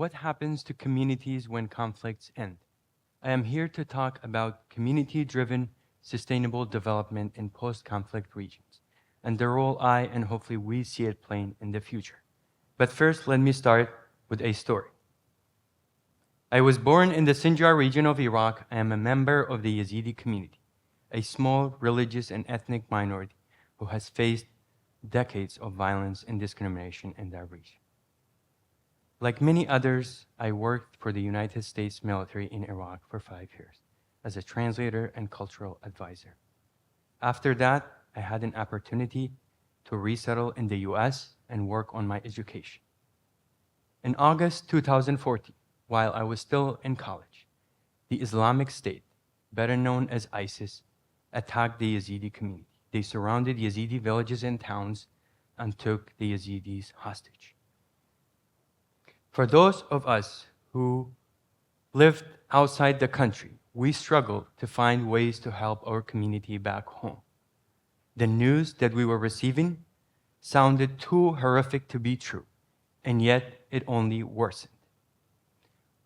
what happens to communities when conflicts end. I am here to talk about community-driven sustainable development in post-conflict regions and the role I and hopefully we see it playing in the future. But first, let me start with a story. I was born in the Sinjar region of Iraq. I am a member of the Yazidi community, a small religious and ethnic minority who has faced decades of violence and discrimination in that region. Like many others, I worked for the United States military in Iraq for 5 years as a translator and cultural advisor. After that, I had an opportunity to resettle in the US and work on my education. In August 2014, while I was still in college, the Islamic State, better known as ISIS, attacked the Yazidi community. They surrounded Yazidi villages and towns and took the Yazidis hostage. For those of us who lived outside the country, we struggled to find ways to help our community back home. The news that we were receiving sounded too horrific to be true, and yet it only worsened.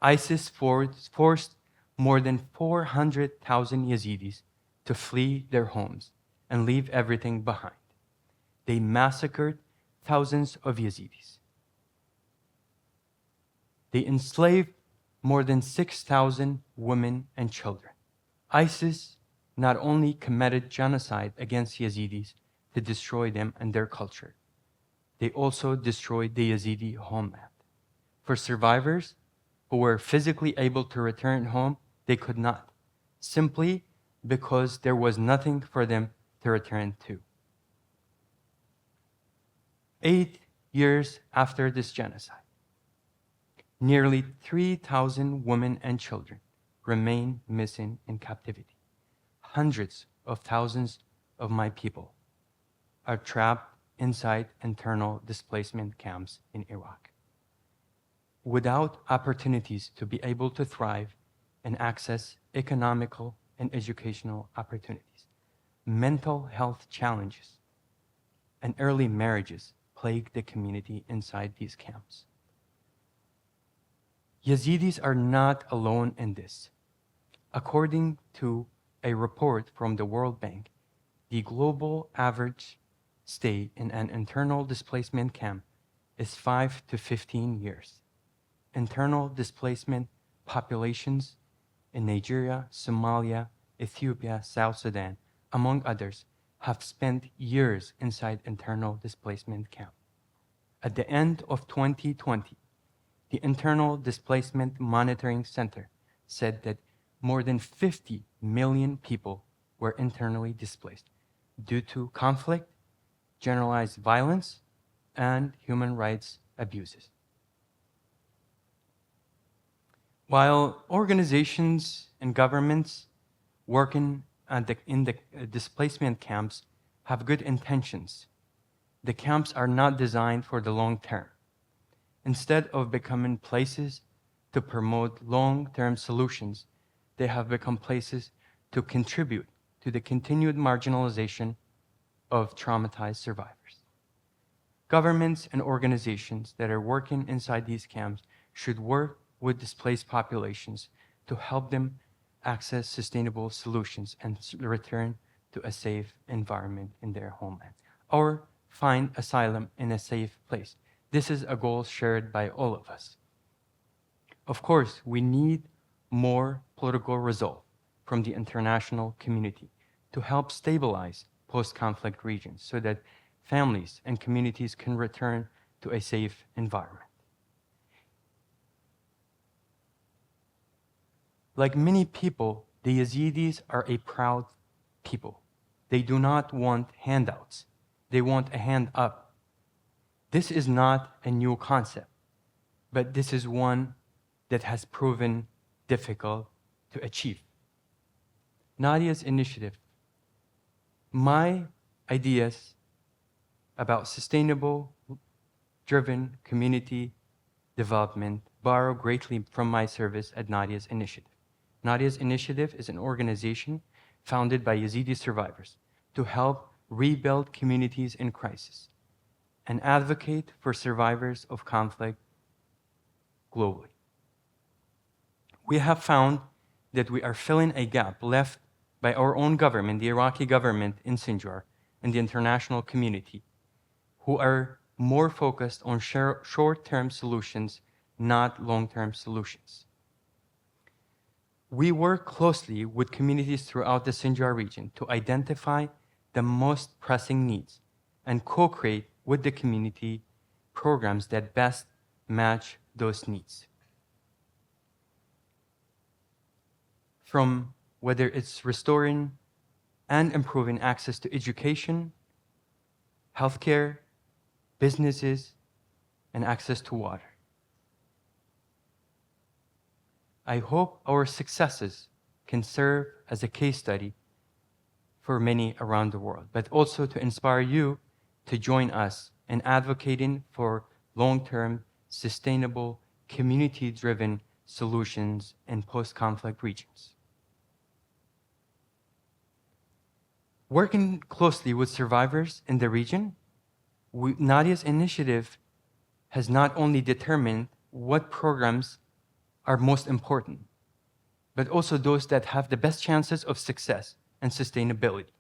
ISIS forced more than 400,000 Yazidis to flee their homes and leave everything behind. They massacred thousands of Yazidis. They enslaved more than 6,000 women and children. ISIS not only committed genocide against Yazidis to destroy them and their culture, they also destroyed the Yazidi homeland. For survivors who were physically able to return home, they could not, simply because there was nothing for them to return to. 8 years after this genocide, nearly 3,000 women and children remain missing in captivity. Hundreds of thousands of my people are trapped inside internal displacement camps in Iraq, without opportunities to be able to thrive and access economical and educational opportunities. Mental health challenges and early marriages plague the community inside these camps. Yazidis are not alone in this. According to a report from the World Bank, the global average stay in an internal displacement camp is 5 to 15 years. Internal displacement populations in Nigeria, Somalia, Ethiopia, South Sudan, among others, have spent years inside internal displacement camp. At the end of 2020, the Internal Displacement Monitoring Center said that more than 50 million people were internally displaced due to conflict, generalized violence, and human rights abuses. While organizations and governments working in the displacement camps have good intentions, the camps are not designed for the long term. Instead of becoming places to promote long-term solutions, they have become places to contribute to the continued marginalization of traumatized survivors. Governments and organizations that are working inside these camps should work with displaced populations to help them access sustainable solutions and return to a safe environment in their homeland, or find asylum in a safe place. This is a goal shared by all of us. Of course, we need more political resolve from the international community to help stabilize post-conflict regions so that families and communities can return to a safe environment. Like many people, the Yazidis are a proud people. They do not want handouts. They want a hand up. This is not a new concept, but this is one that has proven difficult to achieve. Nadia's initiative. My ideas about sustainable, driven community development borrow greatly from my service at Nadia's initiative. Nadia's initiative is an organization founded by Yazidi survivors to help rebuild communities in crisis and advocate for survivors of conflict globally. We have found that we are filling a gap left by our own government, the Iraqi government in Sinjar, and the international community, who are more focused on short-term solutions, not long-term solutions. We work closely with communities throughout the Sinjar region to identify the most pressing needs and co-create with the community programs that best match those needs. From whether it's restoring and improving access to education, healthcare, businesses, and access to water. I hope our successes can serve as a case study for many around the world, but also to inspire you to join us in advocating for long-term, sustainable, community-driven solutions in post-conflict regions. Working closely with survivors in the region, Nadia's initiative has not only determined what programs are most important, but also those that have the best chances of success and sustainability.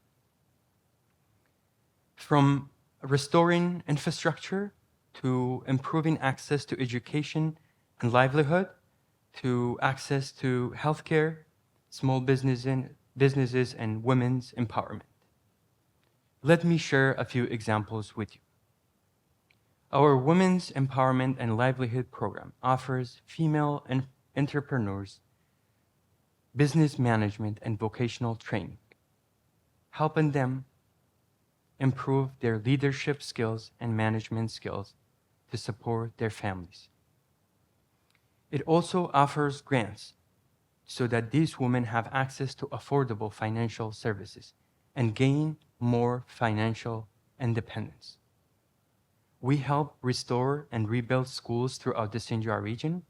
From restoring infrastructure to improving access to education and livelihood, to access to healthcare, small businesses, and women's empowerment. Let me share a few examples with you. Our Women's Empowerment and Livelihood Program offers female entrepreneurs business management and vocational training, helping them improve their leadership skills and management skills to support their families. It also offers grants so that these women have access to affordable financial services and gain more financial independence. We help restore and rebuild schools throughout the Sinjar region.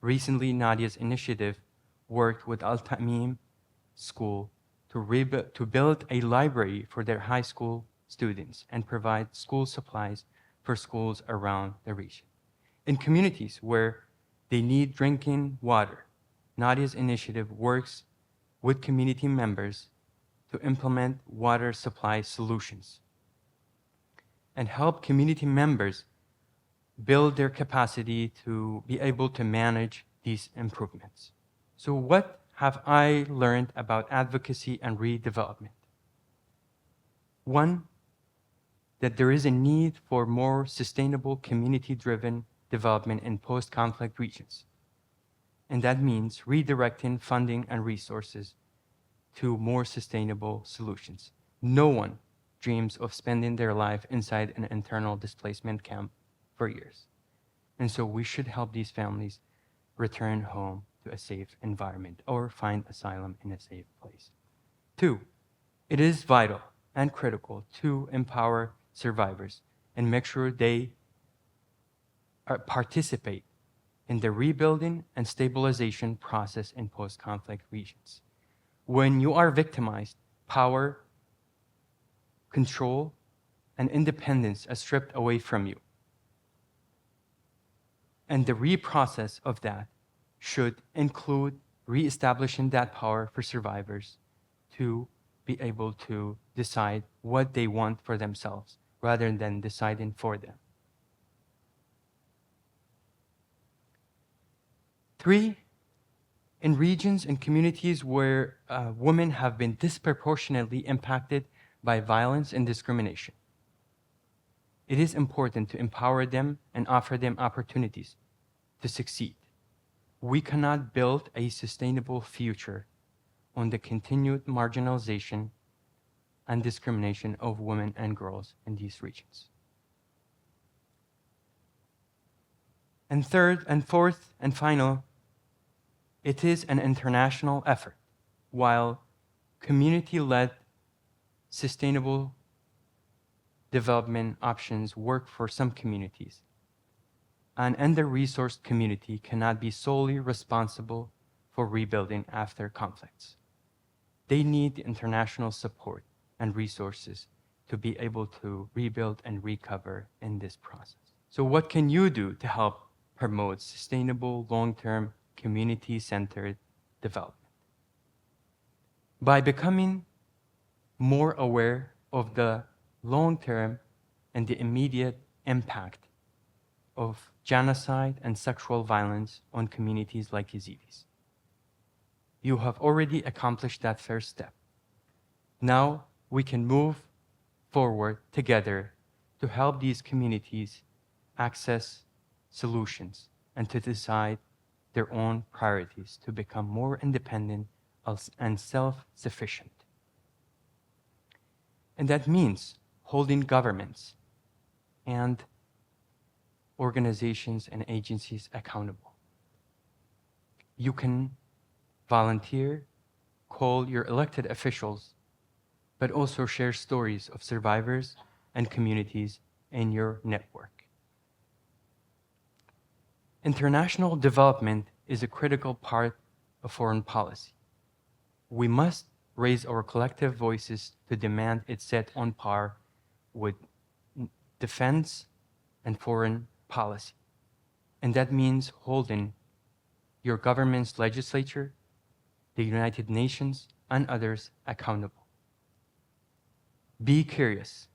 Recently, Nadia's initiative worked with Al Ta'mim School to build a library for their high school students and provide school supplies for schools around the region. In communities where they need drinking water, Nadia's initiative works with community members to implement water supply solutions and help community members build their capacity to be able to manage these improvements. So what have I learned about advocacy and redevelopment? One, that there is a need for more sustainable community-driven development in post-conflict regions. And that means redirecting funding and resources to more sustainable solutions. No one dreams of spending their life inside an internal displacement camp for years. And so we should help these families return home to a safe environment or find asylum in a safe place. Two, it is vital and critical to empower survivors and make sure they participate in the rebuilding and stabilization process in post-conflict regions. When you are victimized, power, control, and independence are stripped away from you. And the reprocess of that should include reestablishing that power for survivors to be able to decide what they want for themselves rather than deciding for them. Three, in regions and communities where women have been disproportionately impacted by violence and discrimination, it is important to empower them and offer them opportunities to succeed. We cannot build a sustainable future on the continued marginalization and discrimination of women and girls in these regions. And third and fourth and final, it is an international effort. While community-led sustainable development options work for some communities, an under-resourced community cannot be solely responsible for rebuilding after conflicts. They need the international support and resources to be able to rebuild and recover in this process. So what can you do to help promotes sustainable, long-term, community-centered development. By becoming more aware of the long-term and the immediate impact of genocide and sexual violence on communities like Yazidis, you have already accomplished that first step. Now we can move forward together to help these communities access solutions and to decide their own priorities to become more independent and self-sufficient. And that means holding governments and organizations and agencies accountable. You can volunteer, call your elected officials, but also share stories of survivors and communities in your network. International development is a critical part of foreign policy. We must raise our collective voices to demand it set on par with defense and foreign policy. And that means holding your government's legislature, the United Nations, and others accountable. Be curious,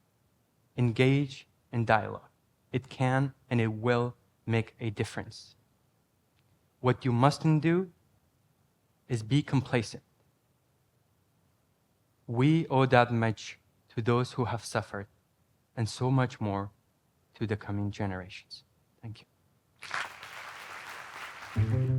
engage in dialogue. It can and it will make a difference. What you mustn't do is be complacent. We owe that much to those who have suffered, and so much more to the coming generations. Thank you.